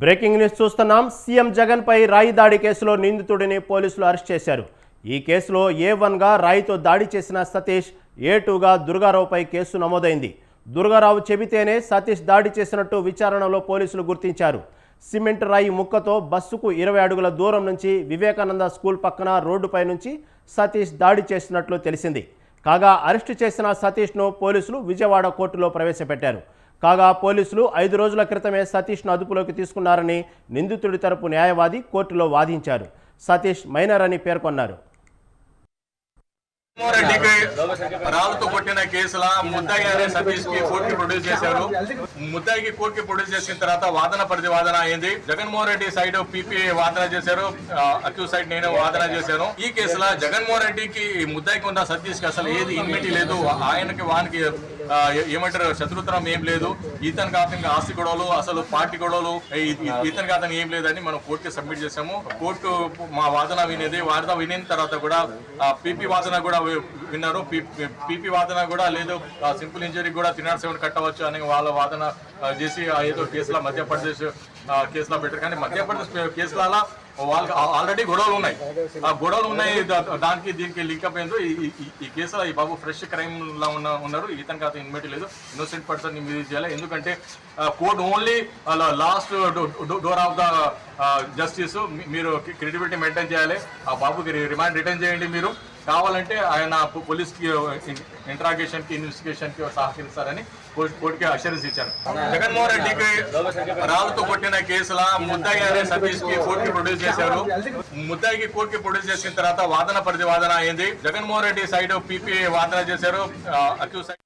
Breaking news చూస్తున్నాం. CM Jagan పై రాయి దాడి కేసులో నిందితుడిని పోలీసులు అరెస్ట్ చేశారు. ఈ కేసులో A1గా రాయితో దాడి చేసిన సతీష్, A2గా దుర్గారావుపై కేసు నమోదైంది. దుర్గారావు చెబితేనే సతీష్ దాడి చేసినట్టు విచారణలో పోలీసులు గుర్తించారు. సిమెంట్ రాయి ముక్కతో బస్సుకు 20 అడుగుల దూరం నుంచి వివేకానంద స్కూల్ పక్కన రోడ్డుపై నుంచి సతీష్ దాడి చేసినట్లు తెలిసింది. కాగా అరెస్టు చేసిన సతీష్ను పోలీసులు విజయవాడ కోర్టులో ప్రవేశపెట్టారు. కాగా పోలీసులు 5 రోజుల క్రితమే సతీష్ను అదుపులోకి తీసుకున్నారని నిందితుడి తరపు న్యాయవాది కోర్టులో వాదించారు. సతీష్ మైనర్ అని పేర్కొన్నారు. రాళ్ళతో కొట్టిన కేసుల ముద్దాయి అనే సతీష్ కి కోర్టు కి ప్రొడ్యూస్ చేశారు. ముద్దాయికి కోర్టు కి ప్రొడ్యూస్ చేసిన తర్వాత వాదన ప్రతివాదన అయింది. జగన్మోహన్ రెడ్డి సైడ్ పీపీ వాదన చేశారు, అక్యూజ్ సైడ్ నేను వాదన చేశాను. ఈ కేసులో జగన్మోహన్ రెడ్డికి ముద్దాయికి ఉన్న సతీష్ కి అసలు ఏది ఇన్మిటీ లేదు. ఆయనకి వానికి ఏమంటారు శత్రుత్వం ఏం లేదు. ఇతనికి అతనికి ఆస్తి గొడవలు, అసలు పార్టీ గొడవలు, ఇతనికి అతను ఏం లేదని మనం కోర్టుకి సబ్మిట్ చేసాము. కోర్టు మా వాదన వినేది. వాదన వినిన తర్వాత కూడా పీపీ వాదన కూడా విన్నారు. పీపీ వాదన కూడా లేదు, సింపుల్ ఇంజరీ కూడా 307 కట్టవచ్చు అని వాళ్ళ వాదన చేసి ఏదో కేసులో మధ్యప్రదేశ్ కేసులో పెట్టారు. కానీ మధ్యప్రదేశ్ కేసులలో వాళ్ళకి ఆల్రెడీ గొడవలు ఉన్నాయి. ఆ గొడవలు ఉన్నాయి, దానికి దీనికి లింకప్ అయిందో ఈ కేసులో ఈ బాబు ఫ్రెష్ క్రైమ్ లా ఉన్నారు. ఇతనికి అతను ఇన్మిటీ లేదు. ఇన్నోసెంట్ పర్సన్ ని మీరు చేయాలి. ఎందుకంటే court only last door of the justice. మీరు క్రెడిబిలిటీ మెయింటైన్ చేయాలి. ఆ బాబుకి రిమాండ్ రిటర్న్ చేయండి. మీరు కావాలంటే ఆయన పోలీస్ కి ఇంట్రాగేషన్ కి ఇన్వెస్టిగేషన్ కి సహకరిస్తారని కోర్టుకి అష్యూరెన్స్ ఇచ్చారు. జగన్మోహన్ రెడ్డికి రాళ్ళతో కొట్టిన కేసుల ముద్దాయి అనే సతీష్ కి కోర్టు కి ప్రొడ్యూస్ చేశారు. ముద్దాయికి కోర్టు కి ప్రొడ్యూస్ చేసిన తర్వాత వాదన ప్రతివాదన అయింది. జగన్మోహన్ రెడ్డి సైడ్ పీపీ వాదన చేశారు, అక్యూజ్ సైడ్